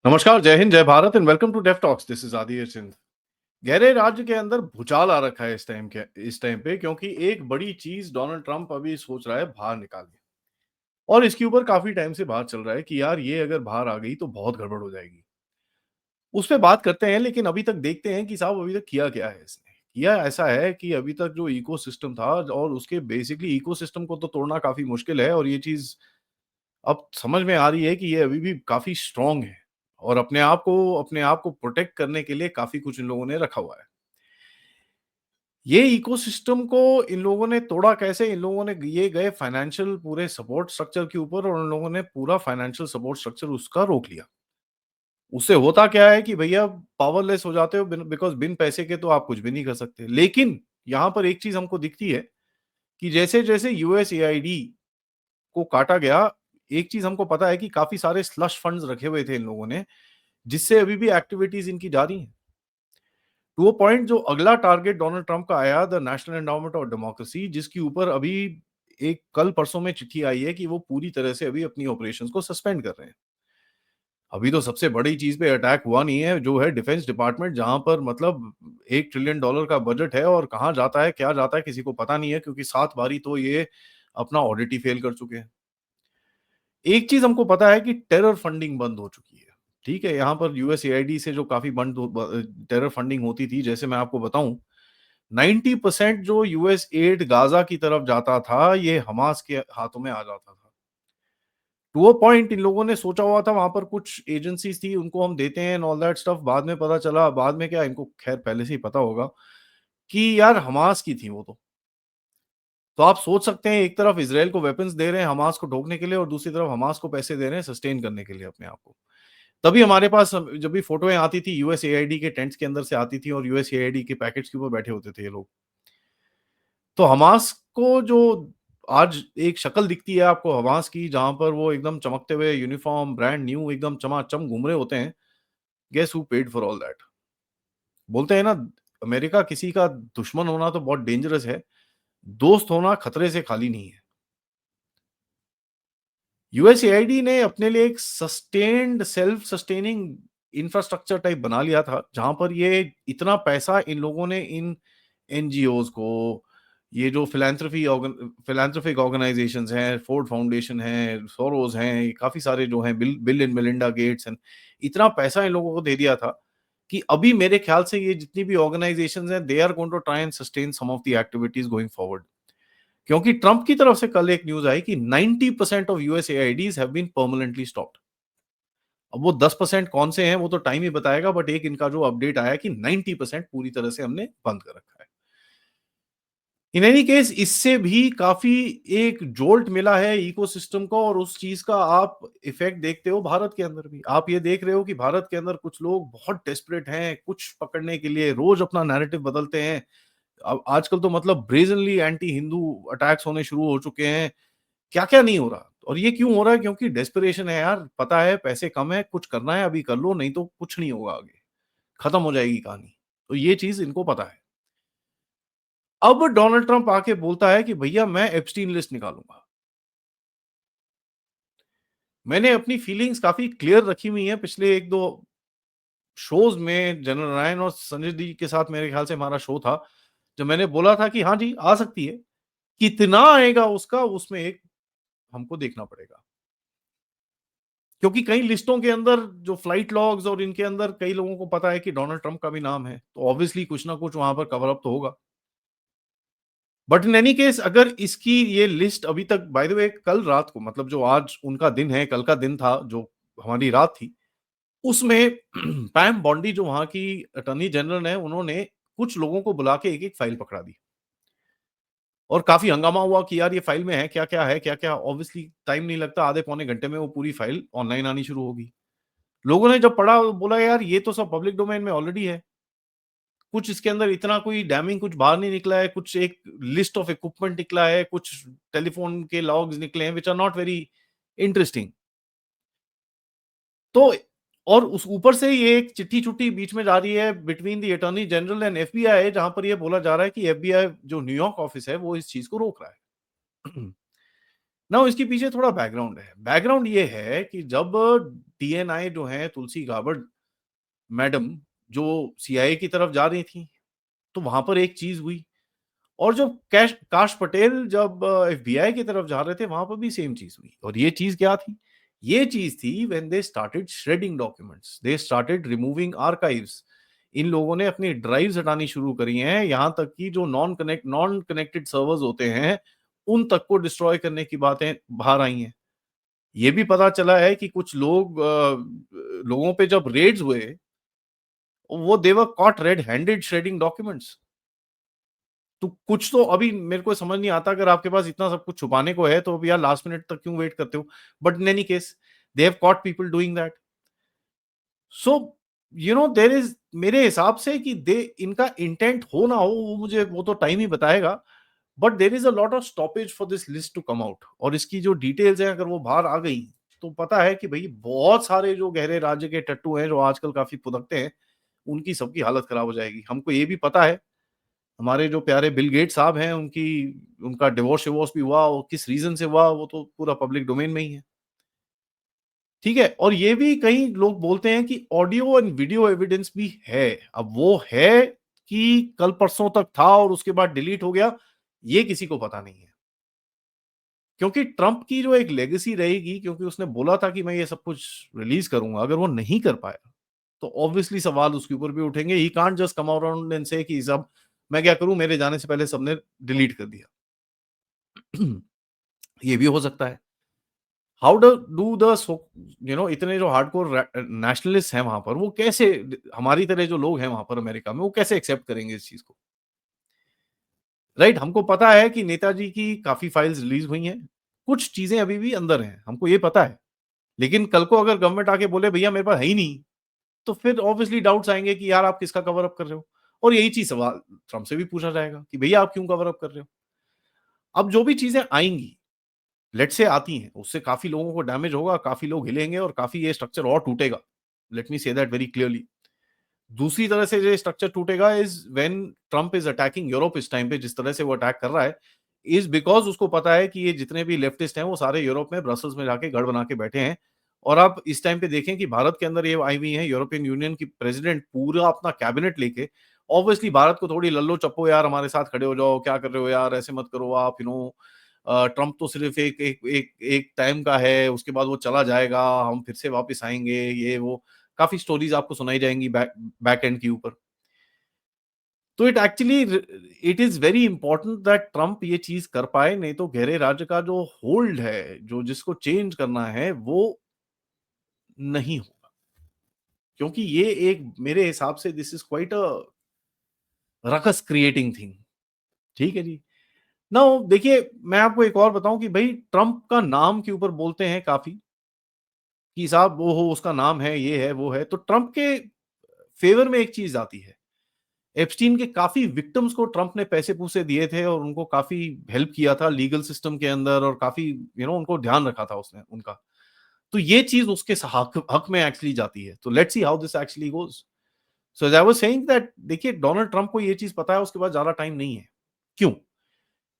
नमस्कार, जय हिंद, जय Bharat and welcome to def talks. This is Aadir Sindh. गहरे राज्य के अंदर भूचाल आ रखा है इस टाइम पे क्योंकि एक बड़ी चीज डोनाल्ड ट्रंप अभी सोच रहा है बाहर निकालनी। और इसके ऊपर काफी टाइम से बात चल रहा है कि यार ये अगर बाहर आ गई तो बहुत गड़बड़ हो जाएगी। उस पे बात करते हैं, लेकिन अभी तक देखते हैं कि साहब अभी तक किया क्या है इसने। किया ऐसा है कि अभी तक जो इकोसिस्टम था और उसके बेसिकली इकोसिस्टम को तो तोड़ना काफी मुश्किल है, और ये चीज अब समझ में आ रही है कि ये अभी भी काफ़ी स्ट्रॉन्ग है और अपने आप को प्रोटेक्ट करने के लिए काफ़ी कुछ इन लोगों ने रखा हुआ है। ये इकोसिस्टम को इन लोगों ने तोड़ा कैसे? इन लोगों ने ये गए फाइनेंशियल पूरे सपोर्ट स्ट्रक्चर के ऊपर और उन लोगों ने पूरा फाइनेंशियल सपोर्ट स्ट्रक्चर उसका रोक लिया। उससे होता क्या है कि भैया पावरलेस हो जाते हो बिकॉज़ बिन पैसे के तो आप कुछ भी नहीं कर सकते। लेकिन यहाँ पर एक चीज़ हमको दिखती है कि जैसे-जैसे यूएसएआईडी को काटा गया, एक चीज़ हमको पता है कि काफ़ी सारे स्लश फंड्स रखे हुए थे इन लोगों ने, जिससे अभी भी एक्टिविटीज़ इनकी जारी हैं। टू अ पॉइंट जो अगला टारगेट डोनाल्ड ट्रंप का आया, the national endowment of democracy, जिसके ऊपर अभी एक कल परसों में चिट्ठी आई है कि वो पूरी तरह से अभी अपनी ऑपरेशंस को सस्पेंड कर रहे हैं। अभी तो सबसे बड़ी चीज़ पे अटैक हुआ नहीं है, जो है डिफेंस डिपार्टमेंट, जहाँ पर मतलब $1 ट्रिलियन का बजट है और कहाँ जाता है, क्या जाता है, किसी को पता नहीं है क्योंकि 7 बारी तो ये अपना ऑडिट ही फेल कर चुके हैं। एक चीज़ हमको पता है कि टेरर फंडिंग बंद हो चुकी है। ठीक है? यहाँ पर यूएसएआईडी से जो काफ़ी टेरर फंडिंग होती थी, जैसे मैं आपको बताऊँ, 90% जो यूएस एड गाज़ा की तरफ जाता था, ये हमास के हाथों में आ जाता था। टू अ पॉइंट इन लोगों ने सोचा हुआ था, वहाँ पर कुछ एजेंसीज़ थी, उनको हम देते हैं एंड ऑल दैट स्टफ। बाद में पता चला, बाद में क्या, इनको खैर पहले से ही पता होगा कि यार हमास की थी वो तो। तो आप सोच सकते हैं, एक तरफ इज़राइल को वेपन्स दे रहे हैं हमास को ठोकने के लिए और दूसरी तरफ हमास को पैसे दे रहे हैं सस्टेन करने के लिए अपने आप को। तभी हमारे पास जब भी फ़ोटोएँ आती थी यूएसएआईडी के टेंट्स के अंदर से आती थी और यूएसएआईडी के पैकेट्स के ऊपर बैठे होते थे ये लोग। तो हमास को जो आज एक शक्ल दिखती है आपको हमास की, जहाँ पर वो एकदम चमकते हुए यूनिफ़ॉर्म ब्रांड न्यू एकदम चमाचम घूम रहे होते हैं, guess who paid for all that? बोलते हैं ना, अमेरिका किसी का दुश्मन होना तो बहुत डेंजरस है, दोस्त होना खतरे से खाली नहीं है। यूएसएआईडी ने अपने लिए एक sustained self sustaining infrastructure type बना लिया था, जहाँ पर ये इतना पैसा इन लोगों ने इन एनजीओज़ को, ये जो फिलैंथ्रोपिक ऑर्गनाइज़ेशंस हैं, फोर्ड फाउंडेशन है, सोरोस हैं, काफ़ी सारे जो हैं, bill and Melinda Gates and इतना पैसा इन लोगों को दे दिया था कि अभी मेरे ख्याल से ये जितनी भी ऑर्गनाइज़ेशंस हैं, they are going to try and sustain some of the activities going forward. क्योंकि ट्रंप की तरफ से कल एक न्यूज़ आई कि 90% of USAIDs have been permanently stopped. अब वो 10% कौन से हैं वो तो टाइम ही बताएगा, बट एक इनका जो अपडेट आया कि 90% पूरी तरह से हमने बंद कर रखा है। इन एनी केस इससे भी काफ़ी एक जोल्ट मिला है इकोसिस्टम को, और उस चीज़ का आप इफ़ेक्ट देखते हो भारत के अंदर भी। आप ये देख रहे हो कि भारत के अंदर कुछ लोग बहुत डेस्परेट हैं, कुछ पकड़ने के लिए रोज़ अपना नैरेटिव बदलते हैं। अब आजकल तो मतलब ब्रेज़नली एंटी हिंदू अटैक्स होने शुरू हो चुके हैं। क्या-क्या नहीं हो रहा, और ये क्यों हो रहा है? क्योंकि डेस्परेशन है यार, पता है पैसे कम है, कुछ करना है अभी कर लो, नहीं तो कुछ नहीं होगा आगे, खत्म हो जाएगी कहानी। तो ये चीज़ इनको पता है। अब डोनाल्ड ट्रंप आके बोलता है कि भैया मैं एप्स्टीन लिस्ट निकालूँगा। मैंने अपनी फीलिंग्स काफ़ी क्लियर रखी हुई हैं पिछले 1-2 शोज़ में, जनरल नारायण और संजय जी के साथ मेरे ख्याल से हमारा शो था, जब मैंने बोला था कि हाँ जी, आ सकती है। कितना आएगा उसका, उसमें एक हमको देखना पड़ेगा। क्योंकि कई लिस्टों के अंदर जो फ्लाइट लॉग्स और इनके अंदर कई लोगों को पता है कि डोनाल्ड ट्रंप का भी नाम है, तो ऑब्वियसली कुछ ना कुछ वहाँ पर कवर अप तो होगा। बट इन एनी केस अगर इसकी ये लिस्ट अभी तक, बाय द वे कल रात को, मतलब जो आज उनका दिन है, कल का दिन था जो हमारी रात थी, उसमें पैम बॉन्डी जो वहाँ की अटॉर्नी जनरल है, उन्होंने कुछ लोगों को बुला के एक-एक फाइल पकड़ा दी। और काफ़ी हंगामा हुआ कि यार ये फाइल में है क्या-क्या है, क्या-क्या, ऑब्वियसली टाइम नहीं लगता, आधे पौने घंटे में वो पूरी फाइल ऑनलाइन आनी शुरू होगी। लोगों ने जब पढ़ा, बोला यार ये तो सब पब्लिक डोमेन में ऑलरेडी है। कुछ इसके अंदर इतना कोई डैमिंग कुछ बाहर नहीं निकला है, कुछ एक लिस्ट ऑफ इक्विपमेंट निकला है, कुछ टेलीफ़ोन के लॉग्स निकले हैं which are not very interesting. तो और उस ऊपर से ये एक चिट्ठी-छुट्टी बीच में जा रही है between the attorney general and FBI, जहाँ पर ये बोला जा रहा है कि एफबीआई जो न्यूयॉर्क ऑफिस है, वो इस चीज़ को रोक रहा है। नाउ इसके पीछे थोड़ा बैकग्राउंड है। बैकग्राउंड ये है कि जब टीएनआई जो है तुलसी गाबड़ मैडम जो सीआईए की तरफ जा रही थी, तो वहाँ पर एक चीज़ हुई और जो कैश काश पटेल जब एफबीआई की तरफ जा रहे थे, वहाँ पर भी सेम चीज़ हुई और ये चीज़ क्या थी? ये चीज़ थी when they started shredding documents, they started removing archives. इन लोगों ने अपनी ड्राइव्स हटानी शुरू करी हैं, यहाँ तक कि जो नॉन कनेक्टेड सर्वर्स होते हैं, उन तक को डिस्ट्रॉय करने की बातें बाहर आई हैं। ये भी पता चला है कि कुछ लोगों पे जब रेड्स हुए, वो they were caught red handed shredding documents. तो कुछ तो अभी मेरे को समझ नहीं आता अगर आपके पास इतना सब कुछ छुपाने को है तो अब यार लास्ट मिनट तक क्यों वेट करते हो? But in any case they have caught people doing that. So there is मेरे हिसाब से कि दे इनका इंटेंट हो ना हो वो तो टाइम ही बताएगा। But there is a lot of stoppage for this list to come out और इसकी जो डिटेल्स हैं अगर वो बाहर आ गई, तो पता है कि भई बहुत सारे जो गहरे राज्य के टट्टू हैं, जो आजकल काफ़ी फुदकते हैं, उनकी सबकी हालत खराब हो जाएगी। हमको ये भी पता है हमारे जो प्यारे बिल गेट्स साहब हैं उनका डिवोर्स-विवोर्स भी हुआ, वो किस रीज़न से हुआ वो तो पूरा पब्लिक डोमेन में ही है। ठीक है? और ये भी कई लोग बोलते हैं कि ऑडियो एंड वीडियो एविडेंस भी है। अब वो है कि कल परसों तक था और उसके बाद डिलीट हो गया, ये किसी को पता नहीं है। क्योंकि ट्रम्प की जो एक लेगेसी रहेगी क्योंकि उसने बोला था कि मैं ये सब कुछ रिलीज़ करूँगा, अगर वो नहीं कर पाया, तो ऑब्वियसली सवाल उसके ऊपर भी उठेंगे। He can't just come around and से कि सब मैं क्या करूँ, मेरे जाने से पहले सबने डिलीट कर दिया। ये भी हो सकता है। हाउ डू द सो इतने जो हार्डकोर नेशनलिस्ट हैं वहां पर वो कैसे हमारी तरह जो लोग हैं वहां पर अमेरिका में वो कैसे एक्सेप्ट करेंगे इस चीज को? राइट, हमको पता है कि नेताजी की काफी फाइल्स रिलीज हुई हैं, कुछ चीजें अभी भी अंदर हैं, हमको ये पता है। लेकिन कल को अगर गवर्नमेंट आके बोले भैया मेरे पास है ही नहीं, तो फिर ऑब्वियसली डाउट्स आएंगे कि यार आप किसका कवर अप कर रहे हो। और यही चीज सवाल ट्रम्प से भी पूछा जाएगा कि भैया आप क्यों कवर अप कर रहे हो। अब जो भी चीजें आएंगी, लेट्स से आती हैं, उससे काफ़ी लोगों को डैमेज होगा, काफ़ी लोग हिलेंगे और काफ़ी ये स्ट्रक्चर और टूटेगा। Let me say that very clearly. दूसरी तरह से ये स्ट्रक्चर टूटेगा is when Trump is attacking Europe इस टाइम पे जिस तरह से वो अटैक कर रहा है, इज़ बिकॉज़ उसको पता है कि ये जितने भी लेफ्टिस्ट हैं, वो सारे यूरोप में ब्रसेल्स में जाके गढ़ बना के बैठे हैं। और आप इस टाइम पे देखें कि भारत के अंदर ये आई हुई हैं, यूरोपियन यूनियन की प्रेसिडेंट पूरा अपना कैबिनेट लेके, ऑब्वियसली भारत को थोड़ी लल्लो चप्पो यार हमारे साथ खड़े हो जाओ, क्या कर रहे हो यार, ऐसे मत करो आप, ट्रम्प तो सिर्फ एक एक एक एक टाइम का है, उसके बाद वो चला जाएगा, हम फिर से वापस आएँगे, ये वो। काफ़ी स्टोरीज़ आपको सुनाई जाएँगी बैक एंड के ऊपर। तो it is very important that Trump ये चीज़ कर पाए, नहीं तो गहरे राज्य का जो होल्ड है, जो जिसको चेंज करना है, वो नहीं होगा। क्योंकि ये एक मेरे हिसाब से this is quite a ruckus creating thing. ठीक है जी। नाउ देखिए, मैं आपको एक और बताऊँ कि भई ट्रम्प का नाम के ऊपर बोलते हैं काफ़ी कि साहब वो हो उसका नाम है, ये है, वो है। तो ट्रम्प के फ़ेवर में एक चीज़ आती है। एप्स्टीन के काफ़ी विक्टिम्स को ट्रम्प ने पैसे-पूसे दिए थे और उनको काफ़ी हेल्प किया था लीगल सिस्टम के अंदर और काफ़ी उनको ध्यान रखा था उसने उनका। तो ये चीज़ उसके हक हक में एक्चुअली जाती है। तो let's see how this actually goes. So as I was saying that देखिए डोनाल्ड ट्रम्प को ये चीज़ पता है उसके पास ज़्यादा टाइम नहीं है। क्यों?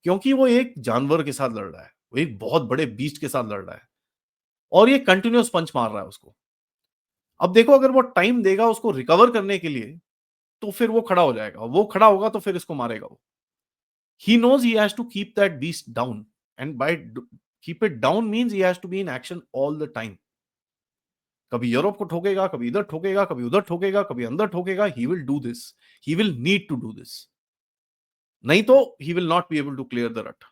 क्योंकि वो एक जानवर के साथ लड़ रहा है। वो एक बहुत बड़े बीस्ट के साथ लड़ रहा है और ये कंटीन्यूअस पंच मार रहा है उसको। अब देखो अगर वो टाइम देगा उसको रिकवर करने के लिए, तो फिर वो खड़ा हो जाएगा। वो खड़ा होगा तो फिर इसको मारेगा वो। He knows he has to keep that beast down and keep it down means he has to be in action all the time. कभी यूरोप को ठोकेगा, कभी इधर ठोकेगा, कभी उधर ठोकेगा, कभी अंदर ठोकेगा। He will do this. He will need to do this. नहीं तो he will not be able to clear the rut.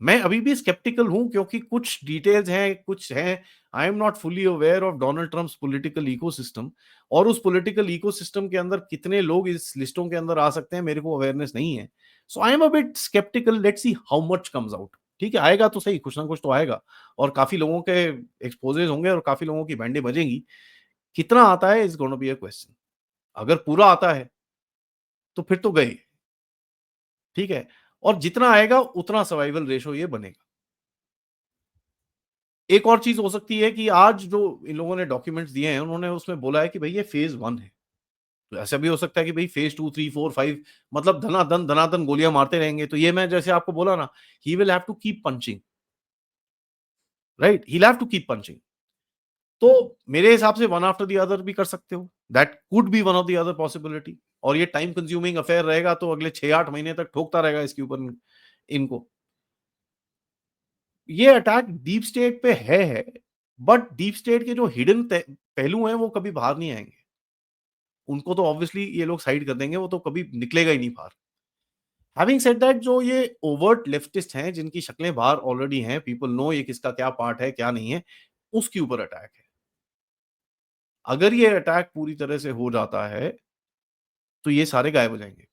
मैं अभी भी स्केप्टिकल हूं क्योंकि कुछ डिटेल्स हैं, कुछ हैं। I am not fully aware of Donald Trump's political ecosystem और उस पॉलिटिकल इकोसिस्टम के अंदर कितने लोग इस लिस्टों के अंदर आ सकते हैं, मेरे को अवेयरनेस नहीं है। So I am a bit sceptical, let's see how much comes out. ठीक है, आएगा तो सही, कुछ ना कुछ तो आएगा और काफी लोगों के एक्सपोजेस होंगे और काफी लोगों की बैंडें बजेंगी। कितना आता है is gonna be a question. अगर पूरा आता है तो फिर तो गए। ठीक है, और जितना आएगा उतना सर्वाइवल रेशो ये बनेगा। एक और चीज़ हो सकती है कि आज जो इन लोगों ने डॉक्यूमेंट्स दिए हैं, उन्होंने उसमें बोला है कि भई ये फेज़ 1 है। तो ऐसा भी हो सकता है कि भई फेज़ 2, 3, 4, 5 मतलब धनाधन गोलियाँ मारते रहेंगे। तो ये मैं जैसे आपको बोला ना, he will have to keep punching, right? He will have to keep punching. तो मेरे हिसाब से वन आफ्टर द अदर भी कर सकते हो, that could be one of the other possibility. और ये टाइम कंज्यूमिंग अफेयर रहेगा तो अगले 6-8 महीने तक ठोकता रहेगा इसके ऊपर इनको। ये अटैक डीप स्टेट पे है, बट डीप स्टेट के जो हिडन पहलू हैं वो कभी बाहर नहीं आएंगे। उनको तो ऑब्वियसली ये लोग साइड कर देंगे, वो तो कभी निकलेगा ही नहीं बाहर। हैविंग सेड दैट, जो ये ओवर्ट लेफ्टिस्ट हैं जिनकी शक्लें बाहर ऑलरेडी हैं, पीपल नो ये किसका क्या पार्ट है क्या नहीं है, उसके ऊपर अटैक है। अगर ये अटैक पूरी तरह से हो जाता है तो ये सारे गायब हो जाएंगे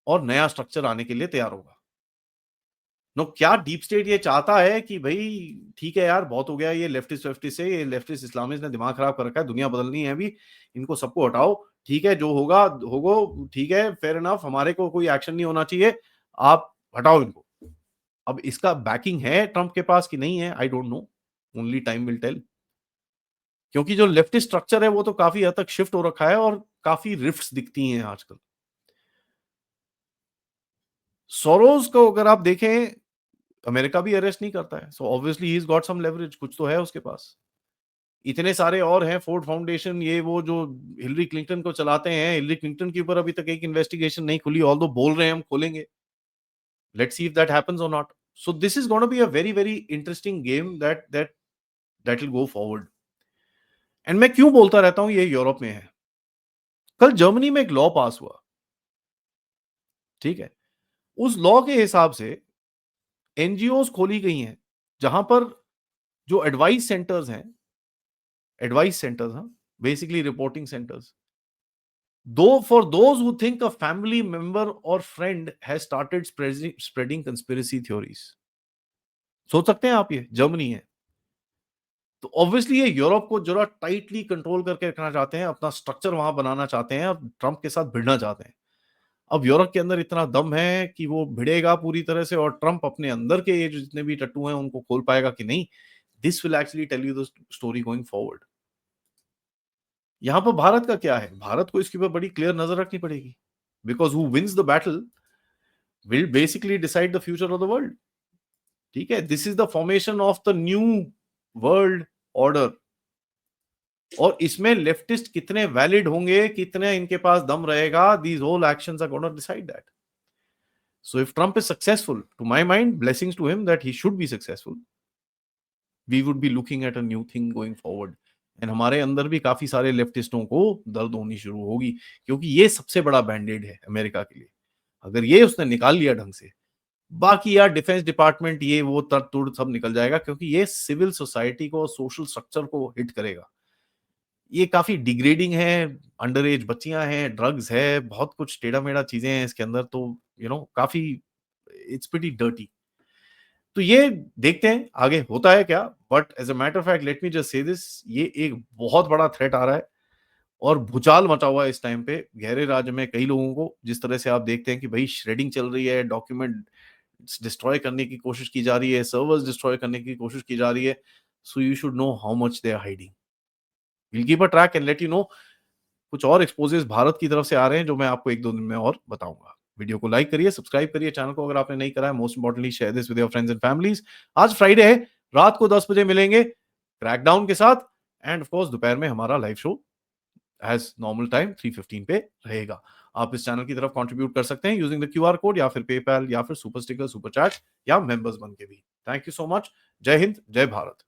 और नया स्ट्रक्चर आने के लिए तैयार होगा। नो, क्या डीप स्टेट ये चाहता है कि भाई ठीक है यार, बहुत हो गया ये लेफ्टिस्ट वेफ्टिस्ट से, ये लेफ्टिस्ट इस्लामिस्ट ने दिमाग खराब कर रखा है, दुनिया बदलनी है अभी, इनको सबको हटाओ, ठीक है, जो होगा होगो, ठीक है, फेयर इनफ, हमारे को कोई एक्शन नहीं होना चाहिए, आप हटाओ इनको। अब इसका बैकिंग है ट्रंप के पास कि नहीं है, I don't know, only time will tell. क्योंकि जो लेफ्टिस्ट स्ट्रक्चर है वो तो काफी हद तक शिफ्ट हो रखा है और काफी रिफ्ट्स दिखती हैं आजकल। सोरोस को अगर आप देखें, अमेरिका भी अरेस्ट नहीं करता है, so obviously he is got some leverage, कुछ तो है उसके पास। इतने सारे और हैं, फोर्ड फाउंडेशन, ये वो जो हिलरी क्लिंटन को चलाते हैं, हिलरी क्लिंटन के ऊपर अभी तक एक इन्वेस्टिगेशन नहीं खुली, ऑल्दो बोल रहे हैं हम खोलेंगे। Let's see if that happens और not. So this is gonna be a very very interesting game that will go forward. And मैं क्यों बोलता रहता हूं ये यूरोप में है, कल जर्मनी में एक लॉ पास हुआ, ठीक है, उस लॉ के हिसाब से एनजीओ खोली गई हैं जहां पर जो एडवाइस सेंटर्स, हाँ, बेसिकली रिपोर्टिंग सेंटर्स, दो for those who think a family member और friend has started spreading conspiracy theories. सोच सकते हैं आप, ये जर्मनी है। तो ऑब्वियसली ये यूरोप को जरा टाइटली कंट्रोल करके रखना चाहते हैं, अपना स्ट्रक्चर वहां बनाना चाहते हैं, अब ट्रंप के साथ भिड़ना चाहते हैं। अब यूरोप के अंदर इतना दम है कि वो भिड़ेगा पूरी तरह से, और ट्रंप अपने अंदर के ये जो जितने भी टट्टू हैं उनको खोल पाएगा कि नहीं, this will actually tell you the story going forward. यहां पर भारत का क्या है, भारत को इसके ऊपर बड़ी क्लियर नजर रखनी पड़ेगी, because who wins the battle will basically decide the future of the world. ठीक है, this is the formation of the new world order, और इसमें लेफ्टिस्ट कितने वैलिड होंगे, कितने इनके पास दम रहेगा, these whole actions are gonna decide that. So if Trump is successful, to my mind, blessings to him that he should be successful, we would be looking at a new thing going forward. And हमारे अंदर भी काफी सारे लेफ्टिस्टों को दर्द होनी शुरू होगी, क्योंकि ये सबसे बड़ा बैंडेड है अमेरिका के लिए। अगर ये उसने निकाल लिया ढंग से, बाकी यार डिफेंस डिपार्टमेंट ये वो तड़ तुड़ सब निकल जाएगा, क्योंकि ये सिविल सोसाइटी को, सोशल स्ट्रक्चर को हिट करेगा। ये काफी डिग्रेडिंग है, अंडर एज बच्चियां हैं, ड्रग्स है, बहुत कुछ टेढ़ा मेढ़ा चीजें हैं इसके अंदर, तो काफी इट्स प्रीटी डर्टी। तो ये देखते हैं आगे होता है क्या, but as a matter of fact let me just say this, ये एक बहुत बड़ा थ्रेट आ रहा है और भूचाल मचा हुआ है इस टाइम पे गहरे राज्य में कई लोगों को। जिस तरह से आप देखते हैं कि भाई श्रेडिंग चल रही है, डॉक्यूमेंट डिस्ट्रॉय करने की कोशिश की जा रही है, सर्वर्स डिस्ट्रॉय करने की कोशिश की जा रही है, so you should know how much they are hiding. Will keep a track and let you know. कुछ और एक्सपोजेस भारत की तरफ से आ रहे हैं जो मैं आपको 1-2 दिन में और बताऊंगा। वीडियो को लाइक करिए, सब्सक्राइब करिए चैनल को अगर आपने नहीं करा है, most importantly share this with your friends and families. आज फ्राइडे है, रात को 10 बजे मिलेंगे क्रैकडाउन के साथ, एंड ऑफ कोर्स दोपहर में हमारा live show as normal time 3:15 पे रहेगा। आप इस चैनल की तरफ कंट्रीब्यूट कर सकते हैं यूजिंग द क्यूआर कोड, या फिर पेपैल, या फिर सुपर स्टिकर, सुपर चैट, या मेंबर्स बन के भी। Thank you so much. जय हिंद, जय भारत।